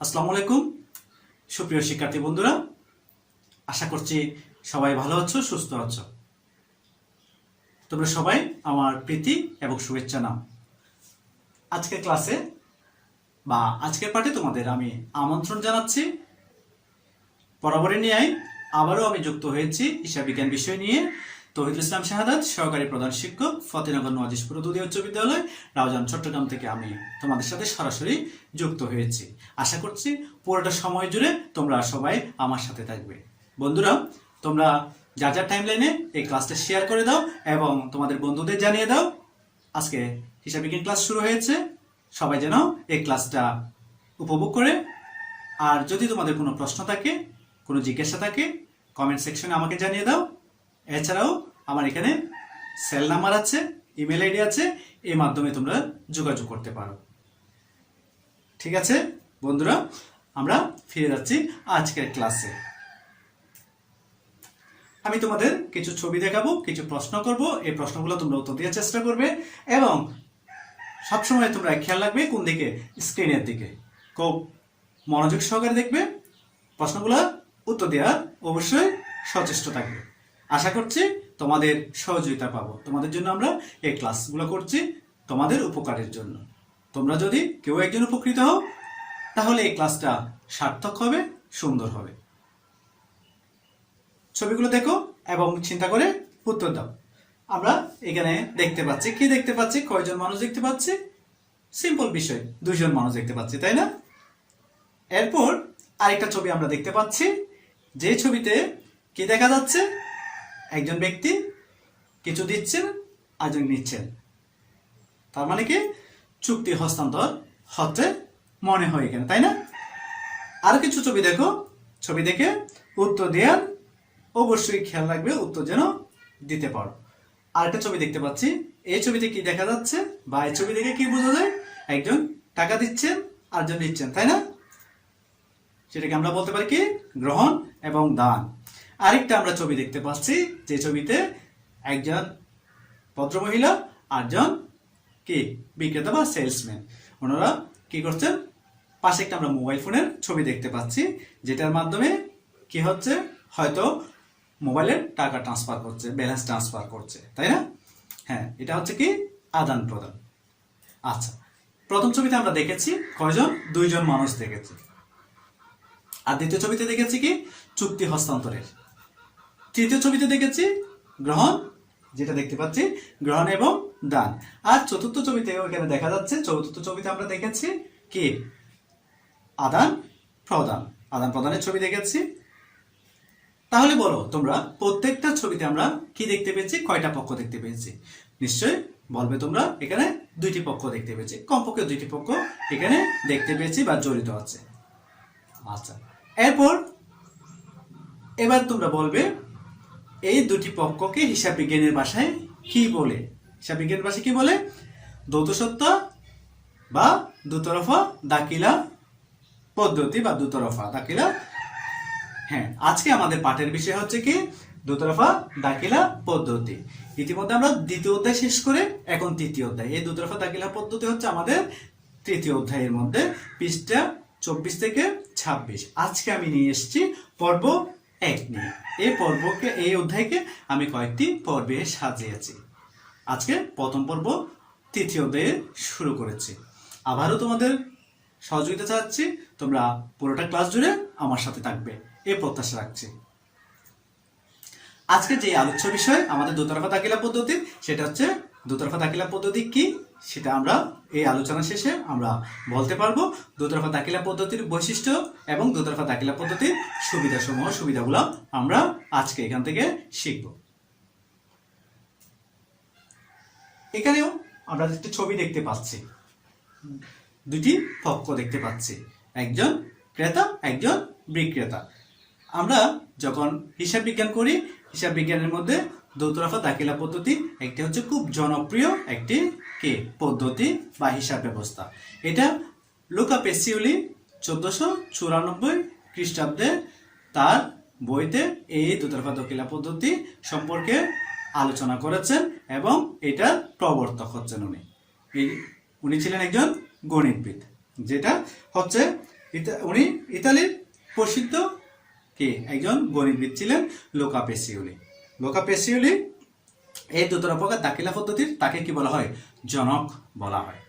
আসসালামু আলাইকুম সুপ্রিয় শিক্ষার্থী বন্ধুরা, আশা করছি সবাই ভালো আছো, সুস্থ আছো। তোমরা সবাই আমার প্রীতি এবং শুভেচ্ছা নাও। আজকের ক্লাসে বা আজকের পাঠে তোমাদের আমি আমন্ত্রণ জানাচ্ছি। বরাবরের ন্যায় আবারও আমি যুক্ত হয়েছি হিসাব বিজ্ঞান বিষয় নিয়ে। তৌহিদুল ইসলাম শাহাদাত, সহকারী প্রধান শিক্ষক, ফতেনগর নওয়াজিশপুর উদয় উচ্চ বিদ্যালয়, রাউজান, চট্টগ্রাম থেকে আমি তোমাদের সাথে সরাসরি যুক্ত হয়েছি। আশা করছি পুরোটা সময় জুড়ে তোমরা সবাই আমার সাথে থাকবে। বন্ধুরা, তোমরা যার যার টাইমলাইনে এই ক্লাসটা শেয়ার করে দাও এবং তোমাদের বন্ধুদের জানিয়ে দাও আজকে হিসাব বিজ্ঞান ক্লাস শুরু হয়েছে। সবাই যেন এই ক্লাসটা উপভোগ করে। আর যদি তোমাদের কোনো প্রশ্ন থাকে, কোনো জিজ্ঞাসা থাকে, কমেন্ট সেকশনে আমাকে জানিয়ে দাও। এছাড়াও আমার এখানে সেল নাম্বার আছে, ইমেল আইডি আছে, এই মাধ্যমে তোমরা যোগাযোগ করতে পারো। ঠিক আছে বন্ধুরা, আমরা ফিরে যাচ্ছি আজকের ক্লাসে। আমি তোমাদের কিছু ছবি দেখাবো, কিছু প্রশ্ন করব। এই প্রশ্নগুলো তোমরা উত্তর দেওয়ার চেষ্টা করবে এবং সবসময় তোমরা খেয়াল রাখবে কোন দিকে, স্ক্রিনের দিকে। খুব মনোযোগ সহকারে দেখবে, প্রশ্নগুলো উত্তর দেওয়ার অবশ্যই সচেষ্ট থাকবে। আশা করছি তোমাদের সহযোগিতা পাবো। তোমাদের জন্য আমরা এই ক্লাসগুলো করছি তোমাদের উপকারের জন্য। তোমরা যদি কেউ একজন উপকৃত হও তাহলে এই ক্লাসটা সার্থক হবে, সুন্দর হবে। ছবিগুলো দেখো এবং চিন্তা করে উত্তর দাও। আমরা এখানে দেখতে পাচ্ছি, কি দেখতে পাচ্ছি, কয়জন মানুষ দেখতে পাচ্ছি? সিম্পল বিষয়, 2 জন মানুষ দেখতে পাচ্ছি, তাই না? এরপর আরেকটা ছবি আমরা দেখতে পাচ্ছি, যে ছবিতে কি দেখা যাচ্ছে? একজন ব্যক্তি কিছু দিচ্ছেন, আরেকজন নিচ্ছেন। তার মানে কি চুক্তি হস্তান্তর হচ্ছে মনে হয় এখানে, তাই না? আর কিছু ছবি দেখো, ছবি দেখে উত্তর দেওয়ার অবশ্যই খেয়াল রাখবে, উত্তর যেন দিতে পারো। আরেকটা ছবি দেখতে পাচ্ছি, এই ছবিতে কি দেখা যাচ্ছে বা এই ছবি দেখে কি বোঝা যায়? একজন টাকা দিচ্ছেন, আরেকজন নিচ্ছেন, তাই না? সেটাকে আমরা বলতে পারি কি গ্রহণ এবং দান। আরেকটা আমরা ছবি দেখতে পাচ্ছি, যে ছবিতে একজন ভদ্রমহিলা, আরেকজন কি বিক্রেতা বা সেলসম্যান। ওনারা কি করছেন? পাশে একটা আমরা মোবাইল ফোনের ছবি দেখতে পাচ্ছি, যেটার মাধ্যমে কি হচ্ছে? হয়তো মোবাইলে টাকা ট্রান্সফার করছে, ব্যালেন্স ট্রান্সফার করছে, তাই না? হ্যাঁ, এটা হচ্ছে কি আদান প্রদান। আচ্ছা, প্রথম ছবিতে আমরা দেখেছি কয়জন? 2 জন মানুষ দেখেছি। আর দ্বিতীয় ছবিতে দেখেছি কি চুক্তি হস্তান্তরের। তৃতীয় ছবিতে দেখেছি গ্রহণ, যেটা দেখতে পাচ্ছি গ্রহণ এবং দান। আর চতুর্থ ছবিতে ওখানে দেখা যাচ্ছে, চতুর্থ ছবিতে আমরা দেখেছি কি আদান প্রদান, আদান প্রদানের ছবি দেখেছি। তাহলে বলো তোমরা প্রত্যেকটা ছবিতে আমরা কি দেখতে পেয়েছি? কয়টা পক্ষ দেখতে পেয়েছি? নিশ্চয়ই বলবে তোমরা এখানে 2টি পক্ষ দেখতে পেয়েছি, কমপক্ষে 2টি পক্ষ এখানে দেখতে পেয়েছি বা জড়িত আছে। আচ্ছা, এবার তোমরা বলবে এই 2টি পক্ষকে হিসাব বিজ্ঞানের ভাষায় কি বলে? হিসাব বিজ্ঞানের ভাষায় কি বলে? দ্বৈত সত্য বা দুতরফা দাখিলা পদ্ধতি বা দুতরফা দাখিলা। হ্যাঁ, আজকে আমাদের পাঠের বিষয় হচ্ছে কি দুতরফা দাখিলা পদ্ধতি। ইতিমধ্যে আমরা 2য় অধ্যায় শেষ করে এখন 3য় অধ্যায়। এই দুতরফা দাখিলা পদ্ধতি হচ্ছে আমাদের 3য় অধ্যায়ের মধ্যে, পৃষ্ঠা 24 থেকে 26। আজকে আমি নিয়ে এসেছি পর্ব 1 নিয়ে। এই অধ্যায়কে আমি কয়েকটি পর্বে সাজিয়েছি। আজকে প্রথম পর্ব 3য় অধ্যায়ে শুরু করেছি। আবারও তোমাদের সহযোগিতা চাচ্ছি, তোমরা পুরোটা ক্লাস জুড়ে আমার সাথে থাকবে, এই প্রত্যাশা রাখছি। আজকে যে আলোচ্য বিষয় আমাদের দুতরফা দাখিলা পদ্ধতি, সেটা হচ্ছে দুতরফা দাখিলা পদ্ধতি কি সেটা আমরা এই আলোচনা শেষে আমরা বলতে পারবো। দুতরফা দাখিলা পদ্ধতির বৈশিষ্ট্য এবং দুতরফা দাখিলা পদ্ধতির সুবিধাগুলো আমরা আজকে এখান থেকে শিখব। এখানেও আমরা একটি ছবি দেখতে পাচ্ছি, 2টি পক্ষ দেখতে পাচ্ছি, একজন ক্রেতা, একজন বিক্রেতা। আমরা যখন হিসাব বিজ্ঞান করি, হিসাব বিজ্ঞানের মধ্যে দুতরফা দাখিলা পদ্ধতি একটি হচ্ছে খুব জনপ্রিয় একটি কি পদ্ধতি বা হিসাব ব্যবস্থা। এটা লুকা পেসিওলি 1494 খ্রিস্টাব্দে তার বইতে এই দুতরফা দাখিলা পদ্ধতি সম্পর্কে আলোচনা করেছেন এবং এটার প্রবর্তক হচ্ছেন উনি ছিলেন একজন গণিতবিদ। যেটা হচ্ছে উনি ইতালির প্রসিদ্ধ কে একজন গণিতবিদ ছিলেন লুকা পেসিওলি। লুকা পেসিওলি এই দুতরফা দাখিলা পদ্ধতির তাকে কি বলা হয়? জনক বলা হয়।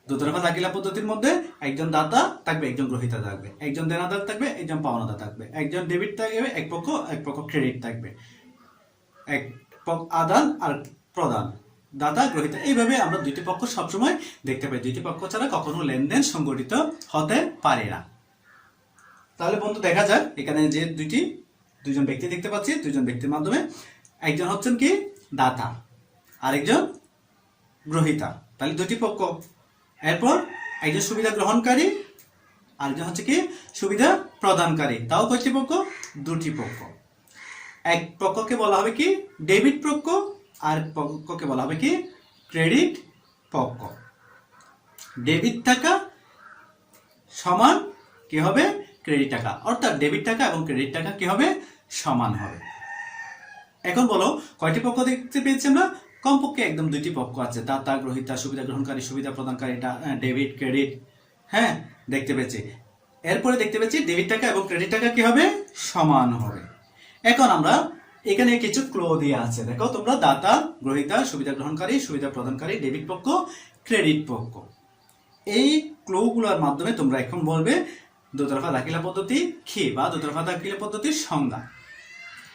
দুতরফা দাখিলা পদ্ধতির মধ্যে একজন দাতা থাকবে, একজন গ্রহীতা থাকবে, একজন দেনাদার থাকবে, একজন পাওনাদার থাকবে, একজন ডেবিট থাকবে, এক পক্ষ ক্রেডিট থাকবে, এক আদান আর প্রদান, দাতা গ্রহীতা। এইভাবে আমরা দুইটি পক্ষ সবসময় দেখতে পাই। দুইটি পক্ষ ছাড়া কখনো লেনদেন সংগঠিত হতে পারে না। তাহলে বন্ধু দেখা যাক এখানে যে দুইজন ব্যক্তি দেখতে পাচ্ছি, দুইজন ব্যক্তির মাধ্যমে একজন হচ্ছেন কি দাতা, আরেকজন গ্রহীতা, তাহলে দুটি পক্ষ। এরপর একজন সুবিধা গ্রহণকারী, আরেকজন হচ্ছে কি সুবিধা প্রদানকারী, তাও কয়টি পক্ষ? দুটি পক্ষ। এক পক্ষকে বলা হবে কি ডেবিট পক্ষ, আর পক্ষকে বলা হবে কি ক্রেডিট পক্ষ। ডেবিট টাকা সমান কি হবে? ক্রেডিট টাকা, অর্থাৎ ডেবিট টাকা এবং ক্রেডিট টাকা কি হবে? সমান হবে। এখন বলো কয়টি পক্ষ দেখতে পেয়েছি আমরা? কমপক্ষে একদম দুইটি পক্ষ আছে, দাতা গ্রহীতা, সুবিধা গ্রহণকারী, সুবিধা প্রদানকারী, ডেবিট ক্রেডিট, হ্যাঁ দেখতে পেয়েছি। এরপরে দেখতে পেয়েছি ডেবিট টাকা এবং ক্রেডিট টাকা কি হবে? সমান হবে। এখন আমরা এখানে কিছু ক্লো দিয়ে আছে, দেখো তোমরা, দাতা গ্রহীতা, সুবিধা গ্রহণকারী, সুবিধা প্রদানকারী, ডেবিট পক্ষ, ক্রেডিট পক্ষ। এই ক্লোগুলোর মাধ্যমে তোমরা এখন বলবে দুতরফা দাখিলা পদ্ধতি কি বা দুতরফা দাখিলা পদ্ধতির সংজ্ঞা।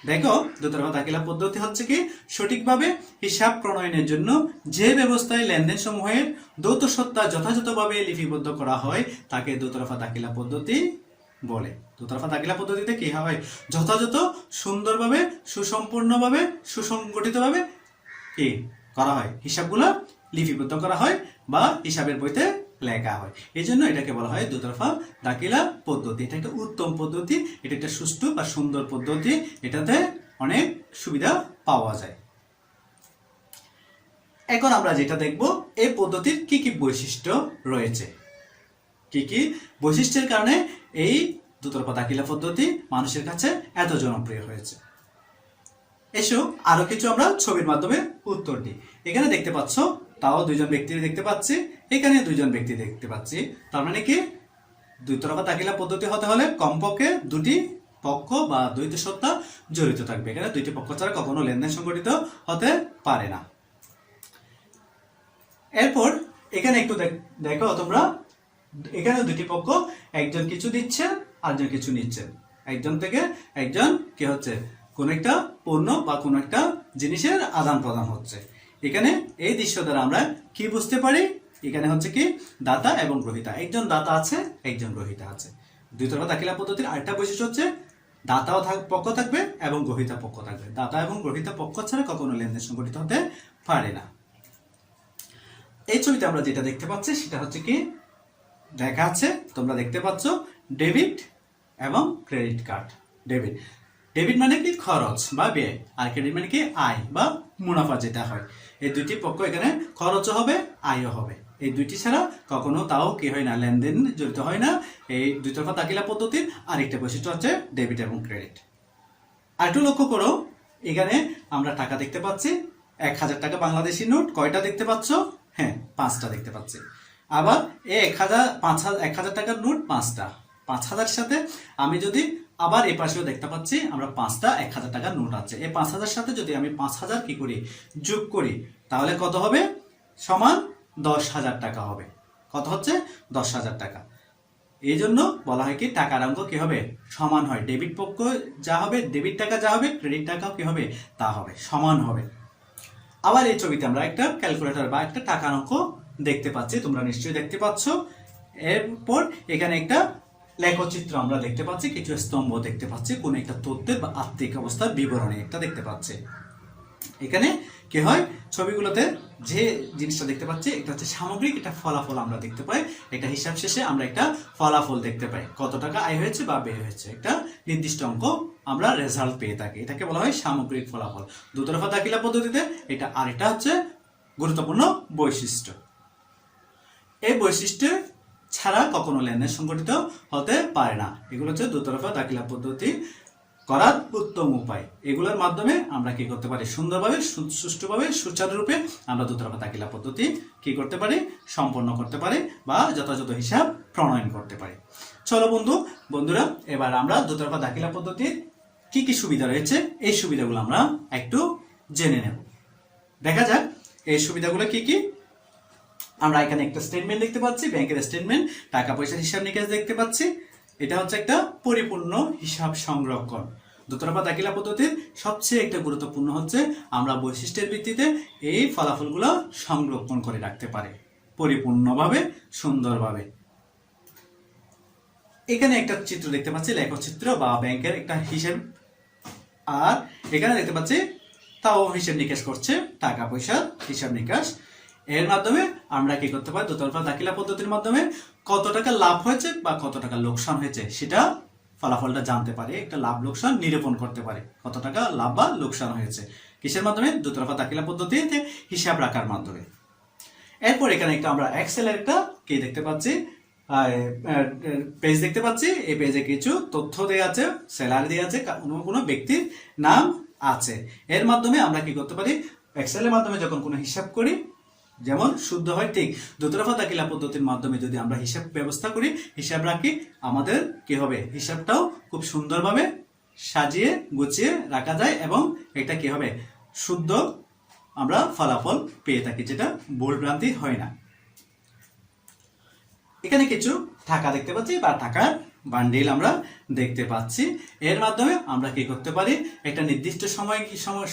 দেখো দুতরফা দাখিলা পদ্ধতি হচ্ছে কি সঠিকভাবে হিসাব প্রণয়নের জন্য যে ব্যবস্থায় লেনদেন সমূহের দ্বৈত সত্তা যথাযথভাবে লিপিবদ্ধ করা হয় তাকে দুতরফা দাখিলা পদ্ধতি বলে। দুতরফা দাখিলা পদ্ধতিতে কি হয়? যথাযথ সুন্দরভাবে, সুসম্পূর্ণভাবে, সুসংগঠিতভাবে কি করা হয়? হিসাবগুলো লিপিবদ্ধ করা হয় বা হিসাবের বইতে লেখা হয়। এই জন্য এটাকে বলা হয় দুতরফা দাখিলা পদ্ধতি। এটা একটা উত্তম পদ্ধতি, এটা একটা সুষ্ঠু বা সুন্দর পদ্ধতি, এটাতে অনেক সুবিধা পাওয়া যায়। এখন আমরা যেটা দেখব এই পদ্ধতির কি কি বৈশিষ্ট্য রয়েছে, কি কি বৈশিষ্ট্যের কারণে এই দুতরফা দাখিলা পদ্ধতি মানুষের কাছে এত জনপ্রিয় হয়েছে। এসো আরো কিছু আমরা ছবির মাধ্যমে উত্তর দিই। এখানে দেখতে পাচ্ছ, তাও দুইজন ব্যক্তি দেখতে পাচ্ছি, এখানে দুইজন ব্যক্তি দেখতে পাচ্ছি। তার মানে কি দুতরফা দাখিলা পদ্ধতি হতে হলে কমপক্ষে দুটি পক্ষ বা দ্বৈত সত্তা জড়িত থাকবে। এখানে দুইটি পক্ষ ছাড়া কখনো লেনদেন সংগঠিত হতে পারে না। এরপর এখানে একটু দেখো তোমরা, এখানে দুটি পক্ষ, একজন কিছু দিচ্ছে, আরেকজন কিছু নিচ্ছেন। একজন থেকে একজন কি হচ্ছে? কোন একটা পণ্য বা কোন একটা জিনিসের আদান প্রদান হচ্ছে। এখানে এই দৃশ্য দ্বারা আমরা কি বুঝতে পারি? এখানে হচ্ছে কি দাতা এবং গ্রহীতা, একজন দাতা আছে, একজন গ্রহীতা আছে। দুতরফা দাখিলা পদ্ধতির আরেকটা বৈশিষ্ট্য হচ্ছে দাতাও পক্ষ থাকবে এবং গ্রহীতা পক্ষ থাকবে। দাতা এবং গ্রহীতা পক্ষ ছাড়া কখনো লেনদেন সংগঠিত হতে পারে না। এই ছবিতে আমরা যেটা দেখতে পাচ্ছি সেটা হচ্ছে কি দেখা আছে, তোমরা দেখতে পাচ্ছ ডেবিট এবং ক্রেডিট কার্ড। ডেবিট মানে কি খরচ বা ব্যয়, আর ক্রেডিট মানে কি আয় বা মুনাফা যেটা হয়। এই দুইটি পক্ষ এখানে খরচও হবে, আয়ও হবে। এই দুইটি ছাড়া কখনো তাও কি হয় না, লেনদেন জড়িত হয় না। এই দুতরফা দাখিলা পদ্ধতির আরেকটা বৈশিষ্ট্য হচ্ছে ডেবিট এবং ক্রেডিট। আর একটু লক্ষ্য করো, এখানে আমরা টাকা দেখতে পাচ্ছি, 1000 টাকা বাংলাদেশি নোট কয়টা দেখতে পাচ্ছ? হ্যাঁ 5টা দেখতে পাচ্ছি। আবার এই 1000 টাকার নোট 5টা, 5000 সাথে আমি যদি আবার এই পাশেও দেখতে পাচ্ছি আমরা 5টা 1000 টাকার নোট আছে। এই 5000 সাথে যদি আমি 5000 কি করি, যোগ করি, তাহলে কত হবে? সমান 10,000 টাকা হবে। কত হচ্ছে? 10,000 টাকা। এই জন্য বলা হয় কি টাকার অঙ্ক কি হবে? সমান হয়। ডেবিট পক্ষ যা হবে, ডেবিট টাকা যা হবে, ক্রেডিট টাকাও কি হবে? তা হবে, সমান হবে। আবার এই ছবিতে আমরা একটা ক্যালকুলেটর বা একটা টাকার অঙ্ক দেখতে পাচ্ছি, তোমরা নিশ্চয়ই দেখতে পাচ্ছ। এরপর এখানে একটা লেখচিত্র আমরা দেখতে পাচ্ছি, কিছু স্তম্ভ দেখতে পাচ্ছি, কোন একটা তথ্যের বা আর্থিক অবস্থার বিবরণী একটা দেখতে পাচ্ছি। এখানে কি হয়, ছবিগুলোতে যে জিনিসটা দেখতে পাচ্ছি এটা হচ্ছে সামগ্রিক একটা ফলাফল আমরা দেখতে পাই। এটা হিসাব শেষে আমরা একটা ফলাফল দেখতে পাই, কত টাকা আয় হয়েছে বা ব্যয় হয়েছে, একটা নির্দিষ্ট অঙ্ক আমরা রেজাল্ট পেয়ে থাকি। এটাকে বলা হয় সামগ্রিক ফলাফল। দুতরফা দাখিলা পদ্ধতিতে এটা আরেকটা হচ্ছে গুরুত্বপূর্ণ বৈশিষ্ট্য। এই বৈশিষ্ট্য ছাড়া কখনো লেনদেন সংগঠিত হতে পারে না। এগুলো হচ্ছে দুতরফা দাখিলা পদ্ধতি করার উত্তম উপায়। এগুলোর মাধ্যমে আমরা কি করতে পারি, সুন্দরভাবে সুষ্ঠুভাবে সুচারুরূপে আমরা দুতরফা দাখিলা পদ্ধতি কি করতে পারি, সম্পন্ন করতে পারি বা যথাযথ হিসাব প্রণয়ন করতে পারি। চলো বন্ধুরা এবার আমরা দুতরফা দাখিলা পদ্ধতির কি কি সুবিধা রয়েছে এই সুবিধাগুলো আমরা একটু জেনে নেব। দেখা যাক এই সুবিধাগুলো কি কি। আমরা এখানে একটা স্টেটমেন্ট দেখতে পাচ্ছি, ব্যাংকের স্টেটমেন্ট, টাকা পয়সার হিসাব নিকাশ দেখতে পাচ্ছি। এটা হচ্ছে একটা পরিপূর্ণ হিসাব সংরক্ষণ। দুতরফা দাখিলা পদ্ধতির সবচেয়ে একটা গুরুত্বপূর্ণ হচ্ছে আমরা বৈশিষ্ট্যের ভিত্তিতে এই ফলাফলগুলো সংরক্ষণ করে রাখতে পারি পরিপূর্ণভাবে, সুন্দরভাবে। এখানে একটা চিত্র দেখতে পাচ্ছি, লেখচিত্র বা ব্যাংকের একটা হিসাব, আর এখানে দেখতে পাচ্ছি তাও হিসাব নিকাশ করছে, টাকা পয়সার হিসাব নিকাশ। এর মাধ্যমে আমরা কি করতে পারি, দুতরফা দাখিলা পদ্ধতির মাধ্যমে কত টাকা লাভ হয়েছে বা কত টাকা লোকসান হয়েছে সেটা ফলাফলটা জানতে পারি, একটা লাভ লোকসান নিরূপণ করতে পারি, কত টাকা লাভ বা লোকসান হয়েছে কিসের মাধ্যমে, দুতরফা দাখিলা পদ্ধতিতে হিসাব রাখার মাধ্যমে। এরপর এখানে একটা আমরা এক্সেলের একটা কি দেখতে পাচ্ছি, পেজ দেখতে পাচ্ছি। এই পেজে কিছু তথ্য দেওয়া আছে, স্যালারি দেওয়া আছে, কোনো ব্যক্তির নাম আছে। এর মাধ্যমে আমরা কি করতে পারি, এক্সেলের মাধ্যমে যখন কোনো হিসাব করি যেমন শুদ্ধ হয়, ঠিক দুতরফা দাখিলা পদ্ধতির মাধ্যমে যদি আমরা হিসাব ব্যবস্থা করি, হিসাব রাখি, আমাদের কি হবে, হিসাবটাও খুব সুন্দরভাবে সাজিয়ে গুছিয়ে রাখা যায় এবং এটা কি হবে, শুদ্ধ আমরা ফলাফল পেয়ে থাকি, যেটা ভুল ভ্রান্তি হয় না। এখানে কিছু টাকা দেখতে পাচ্ছি বা টাকার বান্ডিল আমরা দেখতে পাচ্ছি। এর মাধ্যমে আমরা কি করতে পারি, একটা নির্দিষ্ট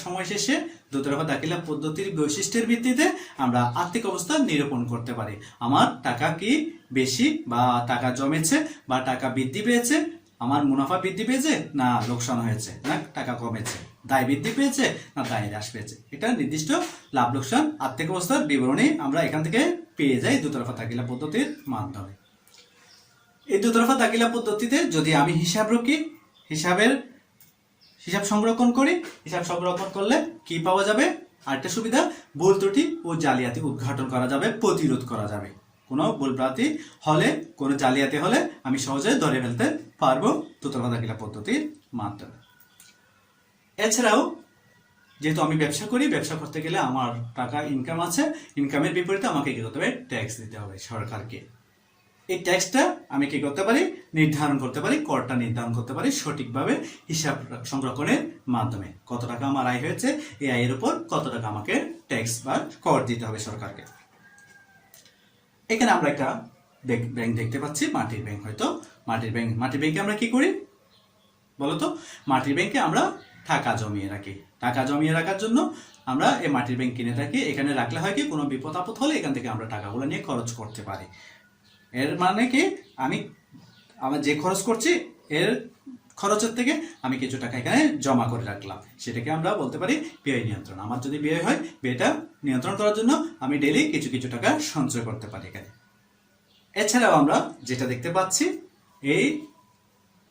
সময় শেষে দুতরফা দাখিলা পদ্ধতির বৈশিষ্ট্যের ভিত্তিতে আমরা আর্থিক অবস্থা নিরূপণ করতে পারি। আমার টাকা কি বেশি বা টাকা জমেছে বা টাকা বৃদ্ধি পেয়েছে, আমার মুনাফা বৃদ্ধি পেয়েছে না লোকসান হয়েছে, না টাকা কমেছে, দায় বৃদ্ধি পেয়েছে না দায় হ্রাস পেয়েছে। এটা নির্দিষ্ট লাভ লোকসান আর্থিক অবস্থার বিবরণী আমরা এখান থেকে পেয়ে যাই দুতরফা দাখিলা পদ্ধতির মাধ্যমে। এই দুতরফা দাখিলা পদ্ধতিতে যদি আমি হিসাব রাখি, হিসাব সংরক্ষণ করি, হিসাব সংরক্ষণ করলে কি পাওয়া যাবে, আরেকটা সুবিধা, ভুল ত্রুটি ও জালিয়াতি উদ্ঘাটন করা যাবে, প্রতিরোধ করা যাবে। কোনো ভুল ভ্রান্তি হলে, কোনো জালিয়াতি হলে আমি সহজে ধরে ফেলতে পারবো দুতরফা দাখিলা পদ্ধতির মাধ্যমে। এছাড়াও যেহেতু আমি ব্যবসা করি, ব্যবসা করতে গেলে আমার টাকা ইনকাম আছে, ইনকামের বিপরীতে আমাকে কি করতে হবে, ট্যাক্স দিতে হবে সরকারকে। এই ট্যাক্সটা আমি কি করতে পারি, নির্ধারণ করতে পারি, করটা নির্ধারণ করতে পারি সঠিকভাবে হিসাব সংরক্ষণের মাধ্যমে। কত টাকা আমার আয় হয়েছে, এই আয়ের উপর কত টাকা আমাকে ট্যাক্স বা কর দিতে হবে সরকারকে। এখানে আমরা একটা ব্যাংক দেখতে পাচ্ছি, মাটির ব্যাংক। হয়তো মাটির ব্যাংকে আমরা কি করি বলতো, মাটির ব্যাংকে আমরা টাকা জমিয়ে রাখি। টাকা জমিয়ে রাখার জন্য আমরা এই মাটির ব্যাংক কিনে থাকি। এখানে রাখলে হয় কি, কোনো বিপদ আপদ হলে এখান থেকে আমরা টাকাগুলো নিয়ে খরচ করতে পারি। এর মানে কি, আমার যে খরচ করছি এর খরচের থেকে আমি কিছু টাকা এখানে জমা করে রাখলাম, সেটাকে আমরা বলতে পারি ব্যয় নিয়ন্ত্রণ। আমার যদি ব্যয় হয়, ব্যয়টা নিয়ন্ত্রণ করার জন্য আমি ডেইলি কিছু কিছু টাকা সঞ্চয় করতে পারি এখানে। এছাড়াও আমরা যেটা দেখতে পাচ্ছি, এই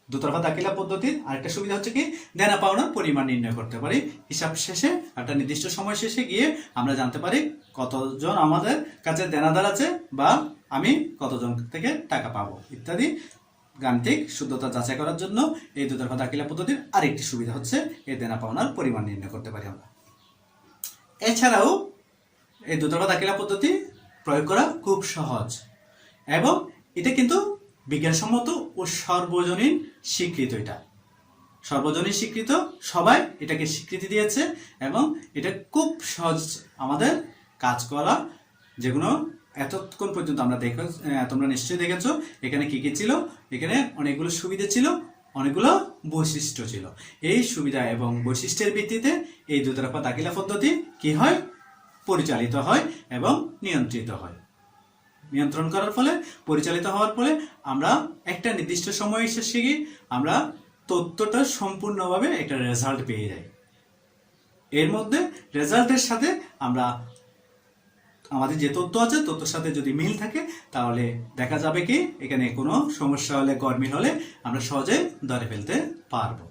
দুতরফা দাখিলা পদ্ধতির আরেকটা সুবিধা হচ্ছে কি, দেনা পাওনার পরিমাণ নির্ণয় করতে পারি। হিসাব শেষে একটা নির্দিষ্ট সময় শেষে গিয়ে আমরা জানতে পারি কতজন আমাদের কাছে দেনাদার আছে বা আমি কতজন থেকে টাকা পাবো ইত্যাদি। গাণিতিক শুদ্ধতা যাচাই করার জন্য এই দুতরফা দাখিলা পদ্ধতির আরেকটি সুবিধা হচ্ছে এই দেনা পাওনার পরিমাণ নির্ণয় করতে পারি আমরা। এছাড়াও এই দুতরফা দাখিলা পদ্ধতি প্রয়োগ করা খুব সহজ এবং এটা কিন্তু বিজ্ঞানসম্মত ও সর্বজনীন স্বীকৃত। এটা সর্বজনীন স্বীকৃত, সবাই এটাকে স্বীকৃতি দিয়েছে এবং এটা খুব সহজ আমাদের কাজ করা। যেগুলো এতক্ষণ পর্যন্ত আমরা তোমরা নিশ্চয়ই দেখেছো এখানে কি কি ছিল, এখানে অনেকগুলো সুবিধা ছিল, অনেকগুলো বৈশিষ্ট্য ছিল। এই সুবিধা এবং বৈশিষ্ট্যের ভিত্তিতে এই দুতরফা দাখিলা পদ্ধতি কি হয়, পরিচালিত হয় এবং নিয়ন্ত্রিত হয়। নিয়ন্ত্রণ করার ফলে, পরিচালিত হওয়ার ফলে আমরা একটা নির্দিষ্ট সময় শেষে গিয়ে আমরা তথ্যটা সম্পূর্ণভাবে একটা রেজাল্ট পেয়ে যাই। এর মধ্যে রেজাল্টের সাথে আমরা আমাদের যে তথ্য আছে তথ্যের সাথে যদি মিল থাকে তাহলে দেখা যাবে কি এখানে কোনো সমস্যা হলে, গরমিল হলে আমরা সহজে ধরে ফেলতে পারবো।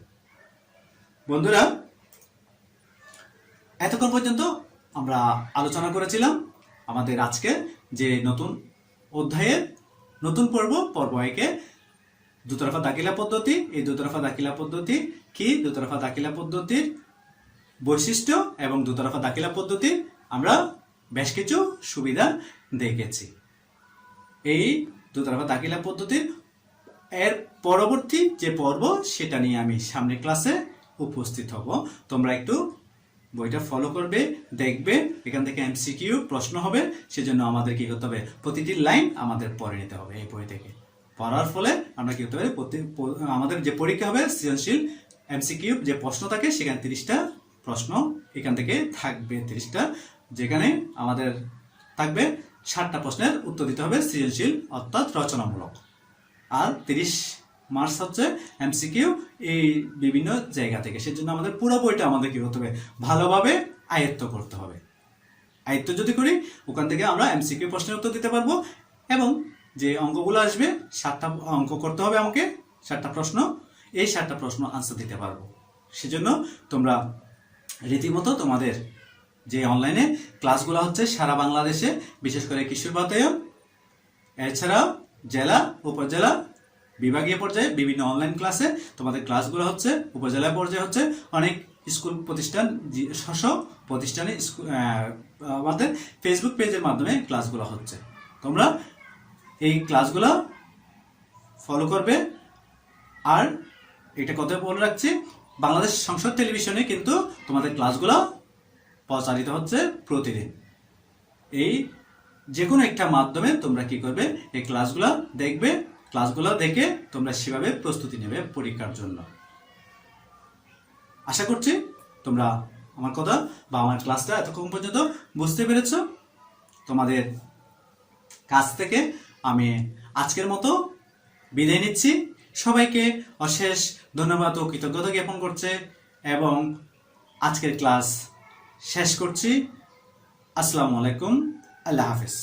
বন্ধুরা, এতক্ষণ পর্যন্ত আমরা আলোচনা করেছিলাম আমাদের আজকে যে নতুন অধ্যায়ের নতুন পর্ব 1-এ দুতরফা দাখিলা পদ্ধতি। এই দুতরফা দাখিলা পদ্ধতি কি, দুতরফা দাখিলা পদ্ধতির বৈশিষ্ট্য এবং দুতরফা দাখিলা পদ্ধতি আমরা বেশ কিছু সুবিধা দেখেছি। এই দুতরফা দাখিলা পদ্ধতির এর পরবর্তী যে পর্ব সেটা নিয়ে আমি সামনের ক্লাসে উপস্থিত হব। তোমরা একটু বইটা ফলো করবে, দেখবে, এখান থেকে এমসিকিউ প্রশ্ন হবে, সেজন্য আমাদের কি করতে হবে, প্রতিটি লাইন আমাদের পড়ে নিতে হবে। এই বই থেকে পড়ার ফলে আমরা কি করতে হবে, আমাদের যে পরীক্ষা হবে সৃজনশীল এমসিকিউ যে প্রশ্ন থাকে সেখানে 30টা প্রশ্ন এখান থেকে থাকবে 30টা, যেখানে আমাদের থাকবে 60টা প্রশ্নের উত্তর দিতে হবে সৃজনশীল অর্থাৎ রচনামূলক, আর 30 মার্কস হচ্ছে এমসিকিউ এই বিভিন্ন জায়গা থেকে। সেজন্য আমাদের পুরো বইটা আমাদের কি করতে হবে, ভালোভাবে আয়ত্ত করতে হবে। আয়ত্ত যদি করি ওখান থেকে আমরা এমসিকিউ প্রশ্নের উত্তর দিতে পারবো, এবং যে অঙ্কগুলো আসবে 7টা অঙ্ক করতে হবে আমাকে, 7টা প্রশ্ন, এই 7টা প্রশ্ন আনসার দিতে পারবো। সেজন্য তোমরা রীতিমতো তোমাদের যে অনলাইনে ক্লাসগুলো হচ্ছে সারা বাংলাদেশে, বিশেষ করে কিশোর বাতায়ন, এছাড়াও জেলা উপজেলা বিভাগীয় পর্যায়ে বিভিন্ন অনলাইন ক্লাসে তোমাদের ক্লাসগুলো হচ্ছে, উপজেলা পর্যায়ে হচ্ছে অনেক স্কুল প্রতিষ্ঠান প্রতিষ্ঠানে আমাদের ফেসবুক পেজের মাধ্যমে ক্লাসগুলো হচ্ছে। তোমরা এই ক্লাসগুলো ফলো করবে। আর এটা কথা বলে রাখছি, বাংলাদেশ সংসদ টেলিভিশনে কিন্তু তোমাদের ক্লাসগুলো প্রচারিত হচ্ছে প্রতিদিন। এই যে কোনো একটা মাধ্যমে তোমরা কি করবে, এই ক্লাসগুলো দেখবে, ক্লাসগুলো দেখে তোমরা সেভাবে প্রস্তুতি নেবে পরীক্ষার জন্য। আশা করছি তোমরা আমার কথা বা আমার ক্লাসটা এতক্ষণ পর্যন্ত বুঝতে পেরেছ। তোমাদের কাছ থেকে আমি আজকের মতো বিদায় নিচ্ছি। সবাইকে অশেষ ধন্যবাদ ও কৃতজ্ঞতা জ্ঞাপন করছে এবং আজকের ক্লাস শেষ করছি। আসসালামু আলাইকুম, আল্লাহ হাফেজ।